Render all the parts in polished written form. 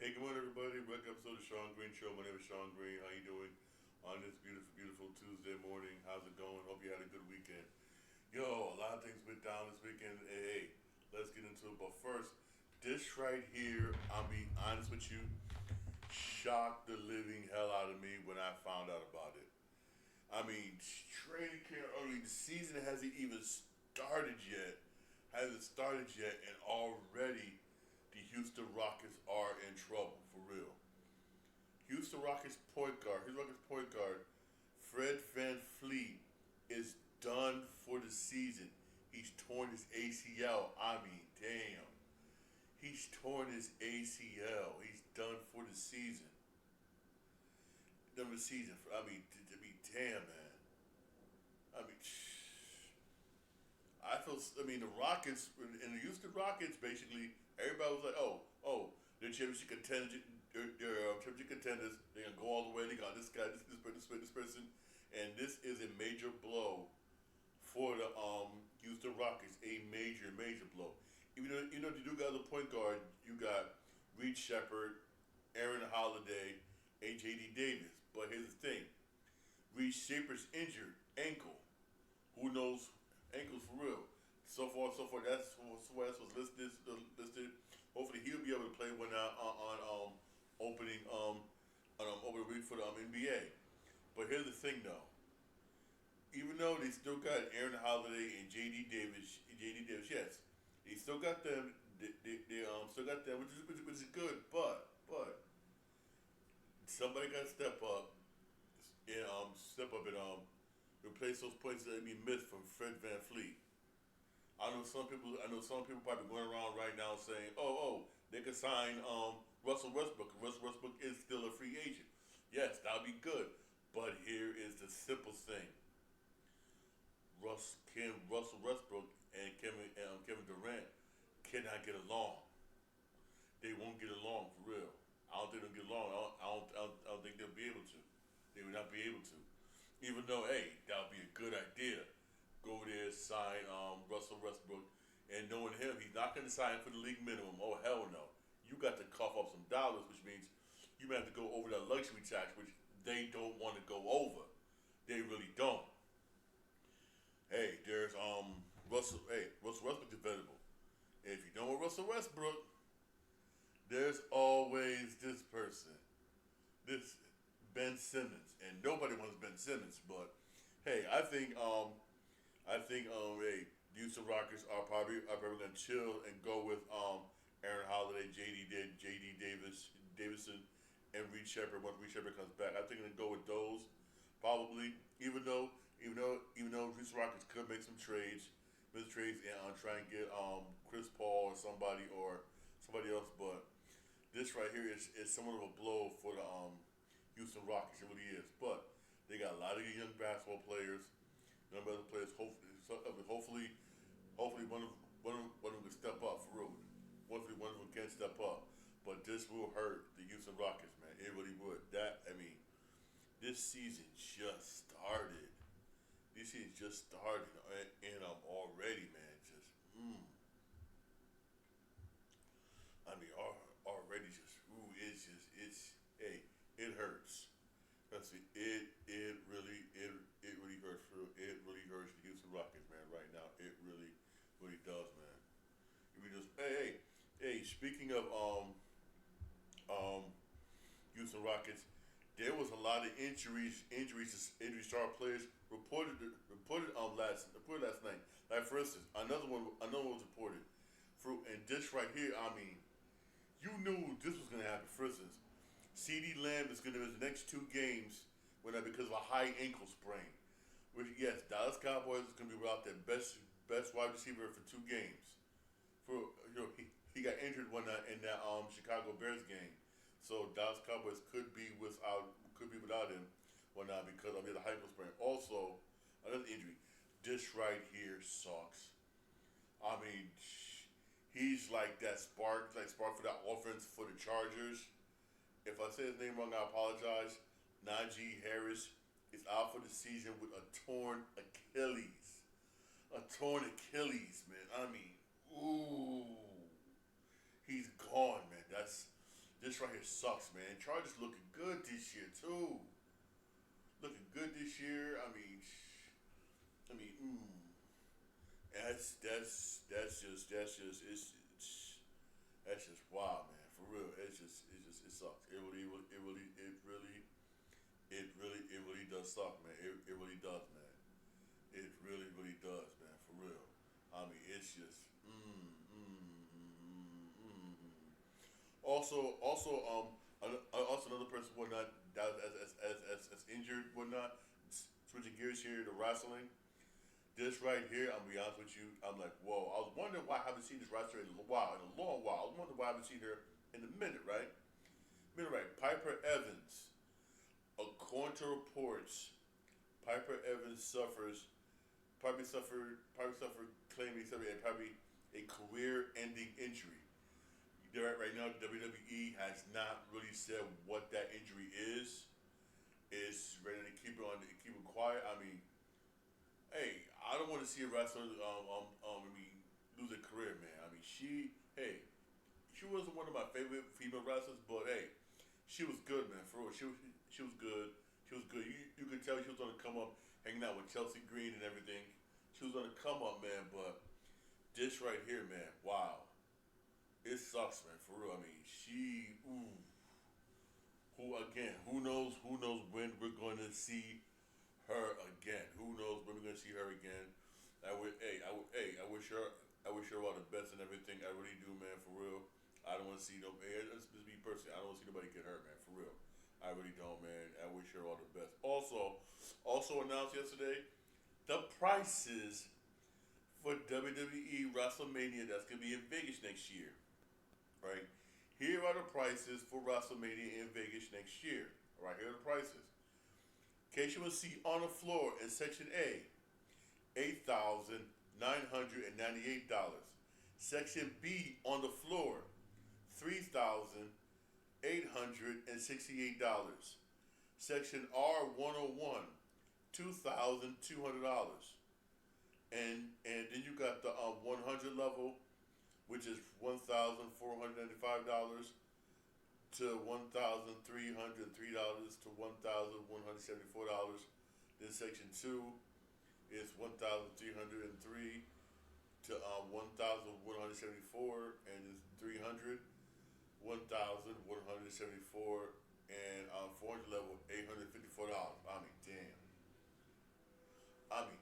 Hey, good morning, everybody. Welcome to episode of Sean Green Show. My name is Sean Green. How you doing on this beautiful, beautiful Tuesday morning? How's it going? Hope you had a good weekend. Yo, a lot of things went down this weekend. Hey, let's get into it. But first, this right here, I'll be honest with you, shocked the living hell out of me when I found out about it. I mean, training camp early, the season hasn't even started yet. Hasn't started yet, and already the Houston Rockets are in trouble for real. Houston Rockets point guard, Fred Van Fleet, is done for the season. He's torn his ACL. I mean, damn. He's torn his ACL. He's done for the season. Done for the season. To be damn, man. I mean, the Rockets and the Houston Rockets basically. Everybody was like, they're championship contenders. They're championship contenders. They're gonna go all the way. They got this guy, this person, and this is a major blow for the Houston Rockets. A major, major blow. Even though you do got the point guard, you got Reed Shepard, Aaron Holiday, and J.D. Davis. But here's the thing: Reed Shepard's injured ankle. Who knows? Ankles for real. So far, so far. That's what's listed. Hopefully, he'll be able to play when on opening opening week for the NBA. But here's the thing, though. Even though they still got Aaron Holiday and yes, they still got them. They still got them, which is good. But somebody got to step up and replace those points that have been missed from Fred Van Fleet. I know some people probably going around right now saying, they could sign Russell Westbrook. Russell Westbrook is still a free agent. Yes, that'll be good. But here is the simple thing: Russell Westbrook and Kevin Durant cannot get along. They won't get along for real. I don't think they'll get along. I don't think they'll be able to. They would not be able to. Even though, hey, that would be a good idea. Go there, sign Russell Westbrook, and knowing him, he's not going to sign for the league minimum. Oh, hell no. You got to cough up some dollars, which means you may have to go over that luxury tax, which they don't want to go over. They really don't. Hey, there's Russell Westbrook available. If you don't want Russell Westbrook, there's always this person, this Ben Simmons, and nobody wants Ben Simmons. But hey, hey, the Houston Rockets are probably gonna chill and go with Aaron Holiday, JD Davison, and Reed Shepard once Reed Shepard comes back. I think they're gonna go with those probably. Even though Houston Rockets could make some trades, and try and get Chris Paul or somebody else, but this right here is somewhat of a blow for the Houston Rockets. It really is. But they got a lot of young basketball players, young basketball players. Hopefully one of them can step up for real. Hopefully one of them can step up. But this will hurt the Houston Rockets, man. It really would. This season just started. This season just started, and I'm already, man, just I mean, already just hey, it hurts. Let's see, it really hurts it really hurts the Houston Rockets, man. Right now, it really does, man. It really just hey. Speaking of Houston Rockets, there was a lot of injury star players reported last night. Like for instance, another one was reported. And this right here, I mean, you knew this was gonna happen. For instance, CD Lamb is gonna miss the next two games because of a high ankle sprain. Which yes, Dallas Cowboys is gonna be without their best wide receiver for 2 games. He got injured one night in that Chicago Bears game. So Dallas Cowboys could be without him one night because of the high ankle sprain. Also, another injury. This right here sucks. I mean, he's like that spark, for that offense for the Chargers. If I say his name wrong, I apologize. Najee Harris is out for the season with a torn Achilles. A torn Achilles, man. I mean, ooh, he's gone, man. This right here sucks, man. Chargers looking good this year too. Looking good this year. I mean, that's just wild, man. For real, it sucks. It really does suck, man. It really does, man. It really, really does, man. For real. I mean, it's just. Also another person whatnot that was as injured whatnot. Switching gears here to wrestling. This right here, I'm gonna be honest with you. I'm like, whoa. I was wondering why I haven't seen this wrestler in a while, in a long while. I was wondering why I haven't seen her in a minute, right? Minute, right? Piper Evans. According to reports, Piper Evans claiming he suffered probably a career-ending injury. Right now, WWE has not really said what that injury is. It's ready to keep it quiet. I mean, hey, I don't want to see a wrestler, lose a career, man. I mean, she wasn't one of my favorite female wrestlers, but hey, she was good, man. For real, she was good. She was good. You could tell she was on the come up, hanging out with Chelsea Green and everything. She was on the come up, man. But this right here, man, wow, it sucks, man. For real. I mean, who knows? Who knows when we're going to see her again? Who knows when we're going to see her again? I wish her, all the best and everything. I really do, man. For real. I don't want to see no. Let's just be personally. I don't want to see nobody get hurt, man. For real. I really don't, man. I wish her all the best. Also announced yesterday, the prices for WWE Wrestlemania that's gonna be in Vegas next year. Right? Here are the prices for Wrestlemania in Vegas next year. All right, here are the prices. In case you want to see on the floor in Section A, $8,998. Section B on the floor, $3,868. Section R 101, $2,200. And then you got the 100 level, which is $1,495 to $1,303 to $1,174. Then Section 2 is $1,303 to $1,174 and is 300, 1,174 and 400 level $854. I mean, damn. I mean,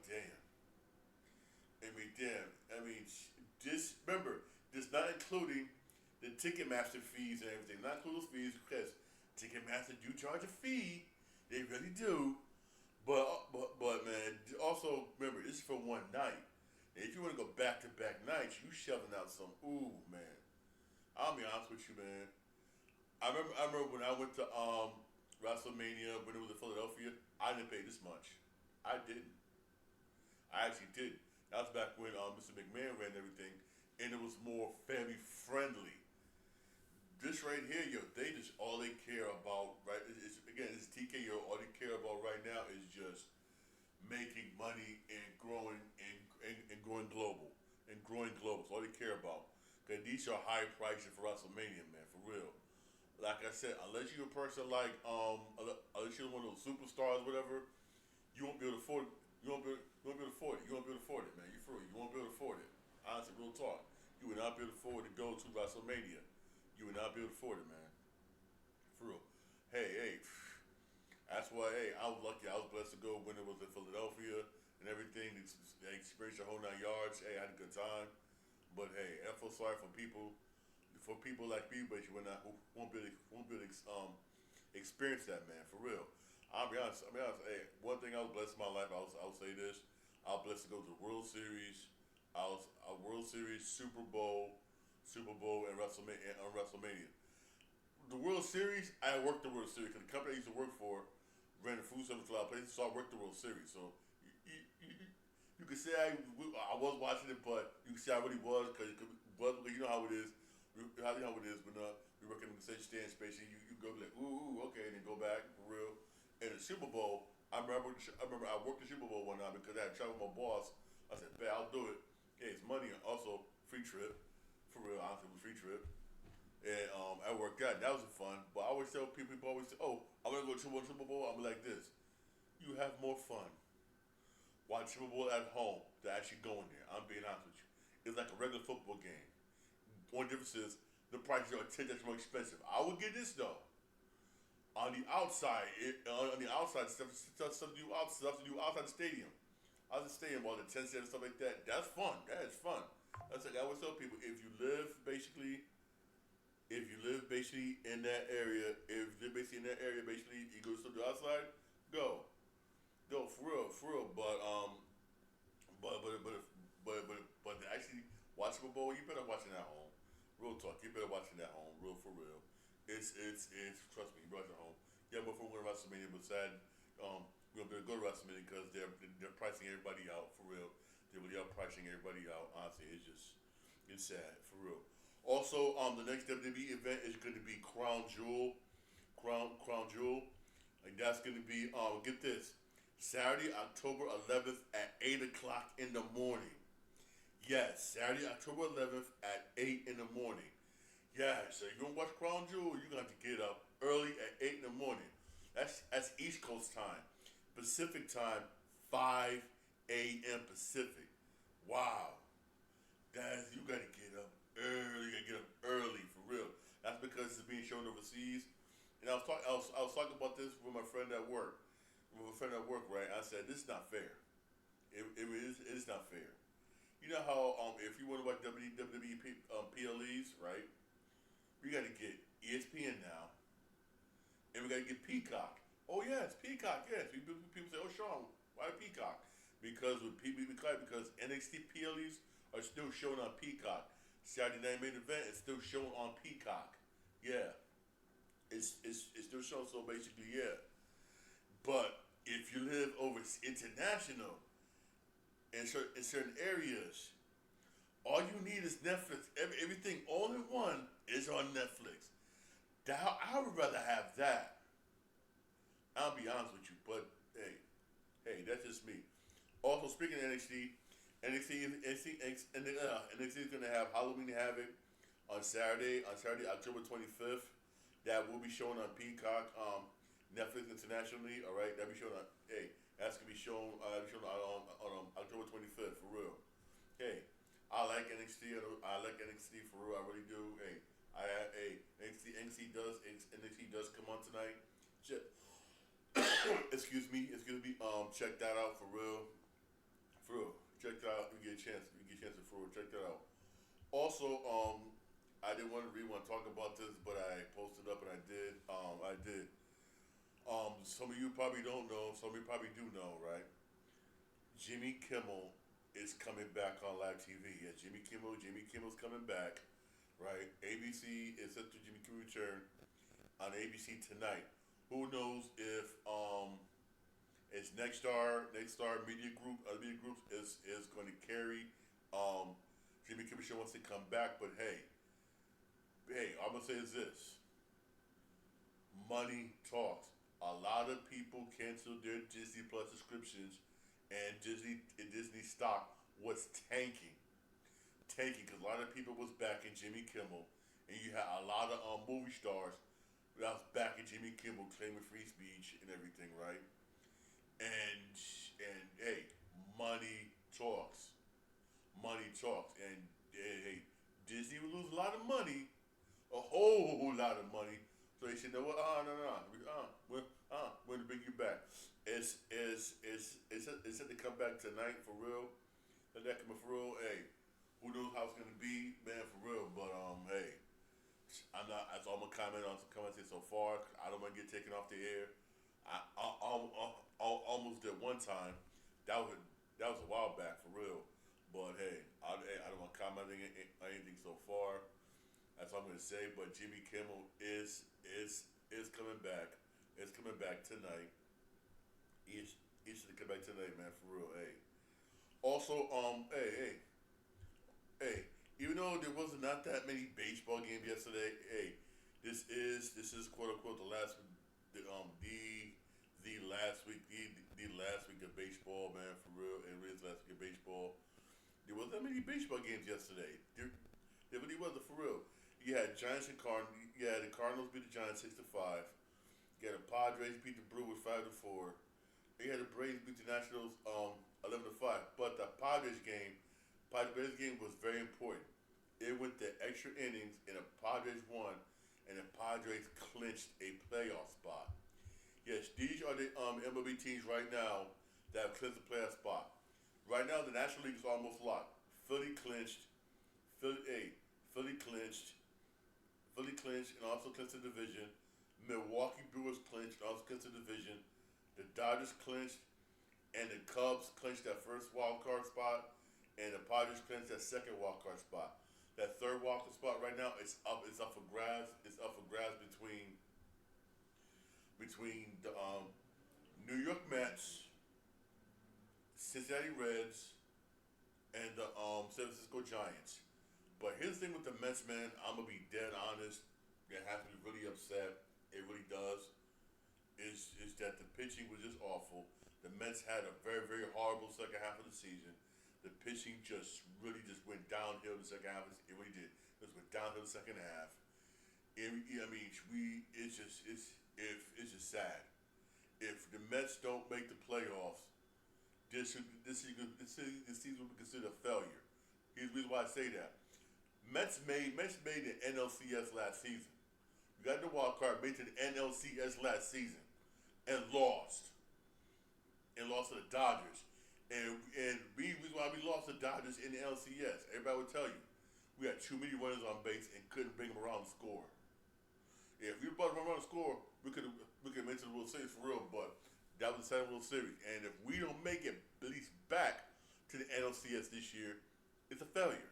damn. This, remember, this not including the Ticketmaster fees and everything. Not including those fees because Ticketmaster do charge a fee. They really do. But man, also remember, this is for one night. And if you want to go back to back nights, you shelling out some. Ooh, man. I'll be honest with you, man. I remember when I went to WrestleMania when it was in Philadelphia. I didn't pay this much. I didn't. I actually didn't. That was back when Mr. McMahon ran everything, and it was more family friendly. This right here, they just all they care about, right? It's TKO. All they care about right now is just making money and growing and growing global and growing global. That's all they care about. Cause these are high prices for WrestleMania, man, for real. Like I said, unless you're a person like unless you're one of those superstars, whatever, you won't be able to afford. You won't be able to afford it. You won't be able to afford it, man. You for real. You won't be able to afford it. Honestly, real talk. You would not be able to afford to go to WrestleMania. You would not be able to afford it, man. For real. Hey. That's why, I was lucky. I was blessed to go when it was in Philadelphia and everything. I experienced the whole 9 yards. Hey, I had a good time. But hey, I feel sorry for people like me, but you will not won't be able to experience that, man. For real. I'll be honest. Hey, one thing I was blessed in my life. I'll say this. I was blessed to go to the World Series. I was a World Series, Super Bowl, and WrestleMania. The World Series, I worked the World Series because the company I used to work for ran a food service for a lot of places, so I worked the World Series. So you could say I was watching it, but you can say I really was because you know how it is. You know how it is when we work in the concession stand space and you go like ooh okay, and then go back for real. And the Super Bowl, I remember I worked the Super Bowl one night because I had trouble with my boss. I said, "Bet I'll do it." Hey, it's money and also free trip for real. Honestly, it was free trip. And I worked out. That was fun. But I always tell people always say, "Oh, I'm gonna go to one Super Bowl." I'm like this: you have more fun watching Super Bowl at home than actually going there. I'm being honest with you. It's like a regular football game. One difference is the prices are 10 times more expensive. I would get this though. On the outside, on the outside stuff to do outside the stadium. Outside the stadium, all the tent and stuff like that. That's fun. That is fun. That's like I always tell people: if you live basically in that area, basically you go to the outside, go, go for real. But to actually watch Super Bowl, you better watch it at home. Real talk, you better watch it at home, real for real. It's trust me, you better watch it at home. Yeah, before we're going to WrestleMania, but sad, we're gonna go to WrestleMania because they're pricing everybody out for real. They're really out pricing everybody out. Honestly, it's sad for real. Also, the next WWE event is going to be Crown Jewel. Like that's going to be get this, Saturday, October 11th at 8 o'clock in the morning. Yes, Saturday, October 11th at 8 in the morning. Yeah, so you're gonna watch Crown Jewel, you're gonna have to get up early at 8 in the morning. That's East Coast time. Pacific time, 5 a.m. Pacific. Wow. Guys, you gotta get up early. You gotta get up early for real. That's because it's being shown overseas. And I was talking about this with my friend at work. Right? I said this is not fair. It is not fair. You know how if you want to watch WWE PLEs, right? We got to get ESPN now, and we got to get Peacock. Oh yes, Peacock. Yes, people say, "Oh Sean, why Peacock?" Because NXT PLEs are still shown on Peacock. Saturday Night Main Event is still shown on Peacock. Yeah, it's still shown. So basically, yeah. But if you live over international in certain areas, all you need is Netflix. Everything all in one is on Netflix. I would rather have that. I'll be honest with you, but hey, that's just me. Also, speaking of NXT is gonna have Halloween Havoc on Saturday, October 25th. That will be shown on Peacock, Netflix internationally. All right, that'll be shown on. Hey, that's gonna be shown. On October 25th for real. Hey, I like NXT. I like NXT for real. I really do. NXT does come on tonight. Excuse me. It's gonna be check that out for real. For real. Check that out. You get a chance. To for real. Check that out. Also, I didn't really want to talk about this, but I posted up and I did. I did. Some of you probably don't know. Some of you probably do know, right? Jimmy Kimmel is coming back on live TV. Yeah, Jimmy Kimmel's coming back, right? ABC is set to Jimmy Kimmel return on ABC tonight. Who knows if it's Nexstar Media Group is going to carry Jimmy Kimmel show once they come back. But hey, I'm gonna say is this: money talks. A lot of people canceled their Disney Plus subscriptions, and Disney stock was tanking because a lot of people was backing Jimmy Kimmel, and you had a lot of movie stars that was backing Jimmy Kimmel, claiming free speech and everything, right? And hey, money talks, and hey, Disney will lose a lot of money, a whole lot of money. So they said, no, no, we're gonna bring you back. It's set to come back tonight for real. Let that come for real. Hey, who knows how it's gonna be, man, for real. But hey, I'm not. That's all I'm gonna comment on. Commenting so far. I don't want to get taken off the air. I almost did one time. That was a while back for real. But hey, I don't want to comment on anything so far. That's all I'm gonna say. But Jimmy Kimmel is coming back. It's coming back tonight. He's should come back tonight, man, for real. Hey. Also, hey. Even though there was not that many baseball games yesterday, hey, this is quote unquote the last the last week of baseball, man, for real. It is last week of baseball. There wasn't that many baseball games yesterday. There really wasn't, for real. You had Giants and Cardinals. Yeah, the Cardinals beat the Giants 6-5. Yeah, the Padres beat the Brewers 5-4. They had the Braves beat the Nationals 11-5. But the Padres game was very important. It went to extra innings, and the Padres won, and the Padres clinched a playoff spot. Yes, these are the MLB teams right now that have clinched the playoff spot. Right now, the National League is almost locked. Philly clinched. Philly, hey, Philly clinched. Philly clinched and also clinched the division. Milwaukee Brewers clinched and also clinched the division. The Dodgers clinched, and the Cubs clinched that first wild card spot, and the Padres clinched that second wild card spot. That third wild card spot right now is up. It's up for grabs. It's up for grabs between the New York Mets, Cincinnati Reds, and the San Francisco Giants. But here's the thing with the Mets, man. I'm gonna be dead honest. You have to be really upset. It really does. Is that the pitching was just awful. The Mets had a very, very horrible second half of the season. The pitching just really just went downhill the second half. It really did. It just went downhill the second half. It's just sad. If the Mets don't make the playoffs, this season will be considered a failure. Here's the reason why I say that. Mets made the NLCS last season. We got the wild card, made to the NLCS last season, and lost. And lost to the Dodgers. And the reason why we lost the Dodgers in the LCS, everybody would tell you, we had too many runners on base and couldn't bring them around to score. Yeah, if we were about to run around to score, we could have made it to the World Series for real, but that was the second World Series. And if we don't make it at least back to the NLCS this year, it's a failure.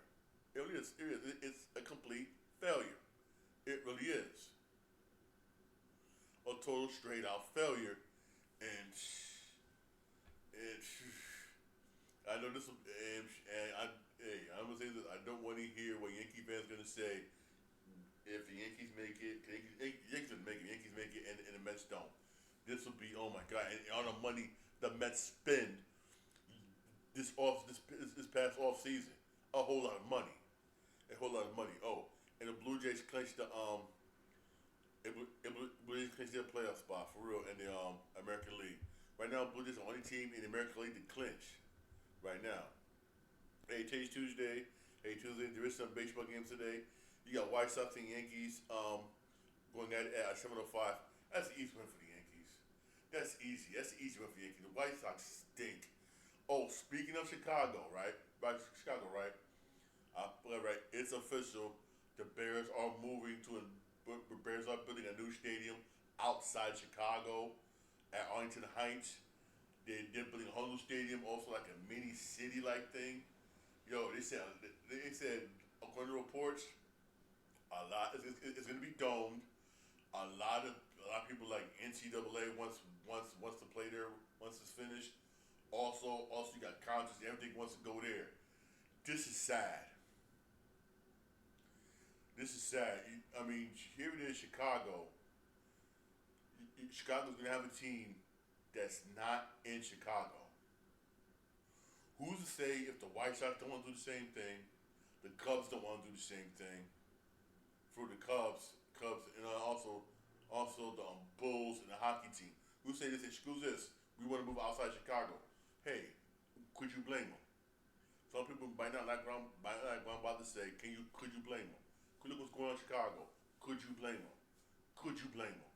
It really is. It's a complete failure. It really is. A total straight out failure. And I know this, I'm gonna say this. I don't want to hear what Yankee fans gonna say if the Yankees make it. Yankees didn't make it. Yankees make it, and the Mets don't. This will be, oh my God! And all the money the Mets spend this past off season, a whole lot of money. Oh, and the Blue Jays clinched the Blue Jays clinched their playoff spot for real in the American League. Right now, Blue Jays are the only team in the American League to clinch. Right now. Hey, today's Tuesday. There is some baseball games today. You got White Sox and Yankees going at it at 7:05. That's the easy win for the Yankees. That's easy. That's the easy win for the Yankees. The White Sox stink. Oh, speaking of Chicago, right? Chicago, right? Right. It's official. The Bears are building a new stadium outside Chicago at Arlington Heights. They're building a whole new stadium, also like a mini city like thing. Yo, they said according to reports, it's gonna be domed. A lot of people like NCAA wants to play there once it's finished. Also you got colleges, everything wants to go there. This is sad. I mean, here it is, Chicago. Chicago's gonna have a team that's not in Chicago. Who's to say if the White Sox don't want to do the same thing, the Cubs don't want to do the same thing? For the Cubs, and also the Bulls and the hockey team. Who say this? Screw this. We want to move outside Chicago. Hey, could you blame them? Some people might not like what I'm about to say. Could you blame them? Look what's going on in Chicago. Could you blame them? Could you blame them?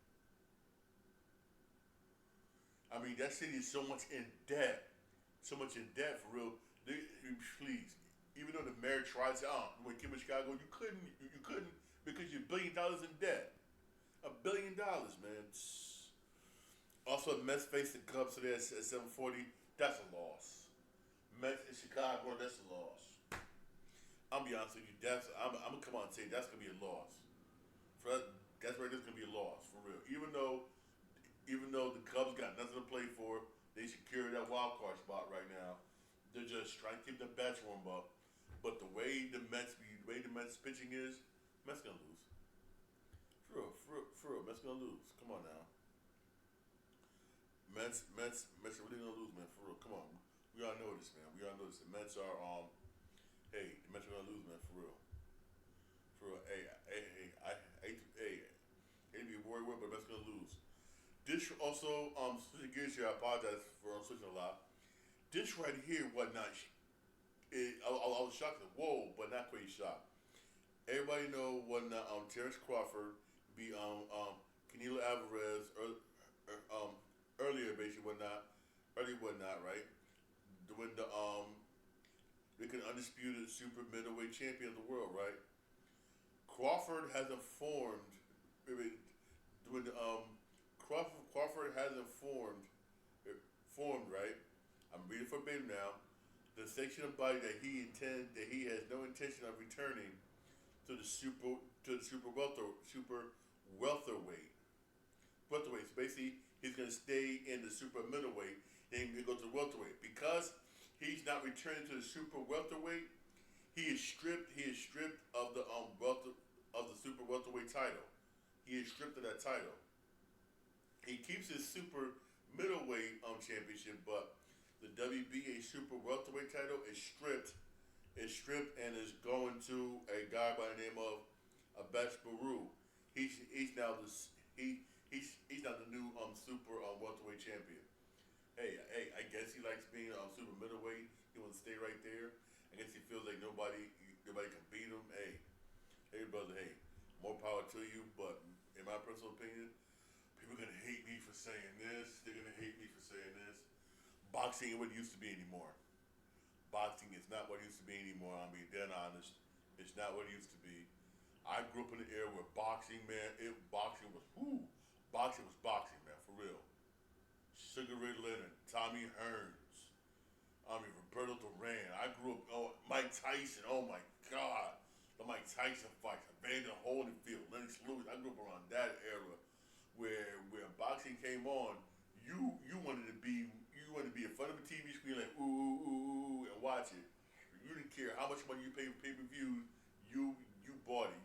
I mean, that city is so much in debt for real. Please, even though the mayor tried to say, when you came to Chicago, you couldn't because you're $1 billion in debt. $1 billion, man. Also, Mets face the Cubs today at 7:40. That's a loss. Mets in Chicago, that's a loss. I'm gonna be honest with you. I'm gonna come out and say that's gonna be a loss. That's where there's gonna be a loss for real. Even though the Cubs got nothing to play for, they secure that wild card spot right now. They're just trying to keep the bats warm up. But the way the Mets pitching is, Mets gonna lose. For real, Mets gonna lose. Come on now. Mets are really gonna lose, man. For real, come on. We all know this, man. The Mets are the Mets are gonna lose, man. For real. Hey, This also, switching gears here, I apologize for switching a lot. This right here, whatnot, I was shocked. Whoa, but not quite shocked. Everybody know whatnot. Terrence Crawford be Canelo Alvarez earlier, basically whatnot, right? When the undisputed super middleweight champion of the world, right? Crawford hasn't formed. When Crawford hasn't formed, right? I'm reading verbatim now. The section of body that he has no intention of returning to the super welterweight. Welterweight. So basically, he's gonna stay in the super middleweight. Then he goes to welterweight because he's not returning to the super welterweight. He is stripped. He is stripped of the super welterweight title. He is stripped of that title. He keeps his super middleweight championship, but the WBA super welterweight title is stripped and is going to a guy by the name of Abash Baru. He's now he's now the new super welterweight champion. Hey, I guess he likes being super middleweight. He wants to stay right there. I guess he feels like nobody can beat him. Hey brother, hey, more power to you. But in my personal opinion, people are gonna hate me for saying this. They're gonna hate me for saying this. Boxing ain't what it used to be anymore. Boxing is not what it used to be anymore. I'm being dead honest. It's not what it used to be. I grew up in an era where boxing, man, boxing was boxing, man, for real. Sugar Ray Leonard, Tommy Hearns, Roberto Duran. I grew up, Mike Tyson, oh my God. The Mike Tyson fights, Evander Holyfield, Lennox Lewis. I grew up around that era where boxing came on. You wanted to be in front of a TV screen like ooh ooh ooh ooh and watch it. You didn't care how much money you paid for pay-per-view. You bought it.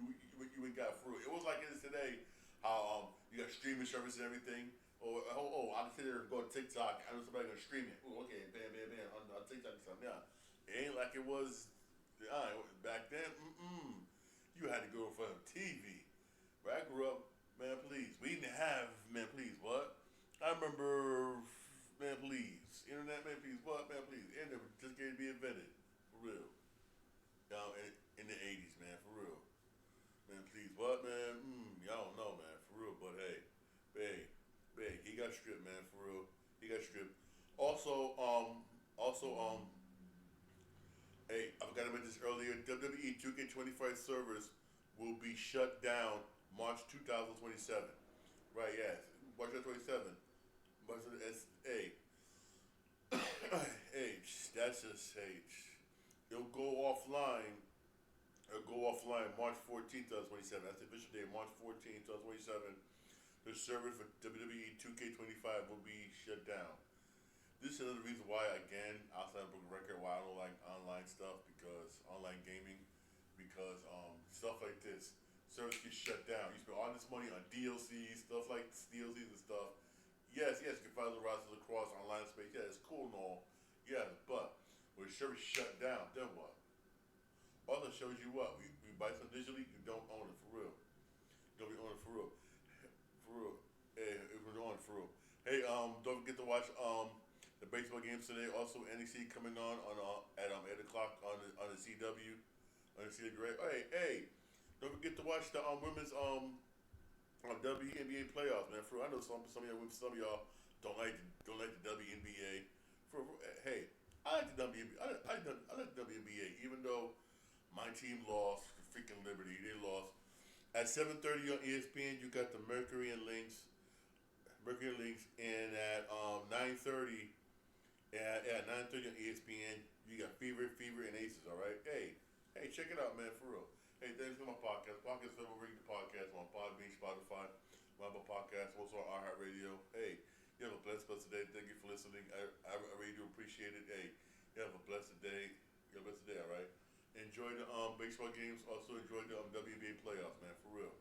You ain't got through it. It was like it is today. How you got streaming services and everything. I can sit there and go to TikTok. I know somebody gonna stream it. Oh, okay, bam, bam, bam on TikTok and stuff. Yeah, it ain't like it was back then. You had to go in front of TV. Where I grew up, man, please. We didn't have, man, please, what? I remember, man, please. Internet, man, please, what? Man, please. Internet was just getting to be invented. For real. In the 80s, man, for real. Man, please, what, man? Y'all don't know, man, for real. But hey, he got stripped, man, for real. He got stripped. Also, hey, I forgot to mention this earlier. WWE 2K25 servers will be shut down March 2027. Right, yes. March 2027. March hey. Hey, that's just it'll go offline. March 14th, 2027. That's the official date, March 14th, 2027. The servers for WWE 2K25 will be shut down. This is another reason why, again, outside of broken record, why I don't like online stuff, because online gaming, because stuff like this, servers get shut down. You spend all this money on DLCs, stuff like DLCs and stuff. Yes, you can find the rosters across online space. Yeah, it's cool and all. Yeah, but when the servers shut down, then what? Also shows you what? We buy something digitally, you don't own it for real. You don't own it for real. For real. Hey, if we're on for real. Hey, don't forget to watch the baseball games today. Also, NXT coming on at 8 o'clock on the CW. On the CW, right? Hey, don't forget to watch the women's WNBA playoffs, man. For I know some of y'all don't like the WNBA. Hey, I like the WNBA. I like the WNBA, even though my team lost. Freaking Liberty, they lost. At 7:30 on ESPN, you got the Mercury and Lynx, and at 9:30, at 9:30 on ESPN, you got Fever, and Aces. All right, hey, check it out, man, for real. Hey, thanks for my podcast. Podcast Federal Radio Podcast on Podbean, Spotify, my podcast, also on iHeartRadio. Hey, you have a blessed day. Thank you for listening. I really do appreciate it. Hey, you have a blessed day. All right. Enjoy the baseball games. Also enjoy the WNBA playoffs, man, for real.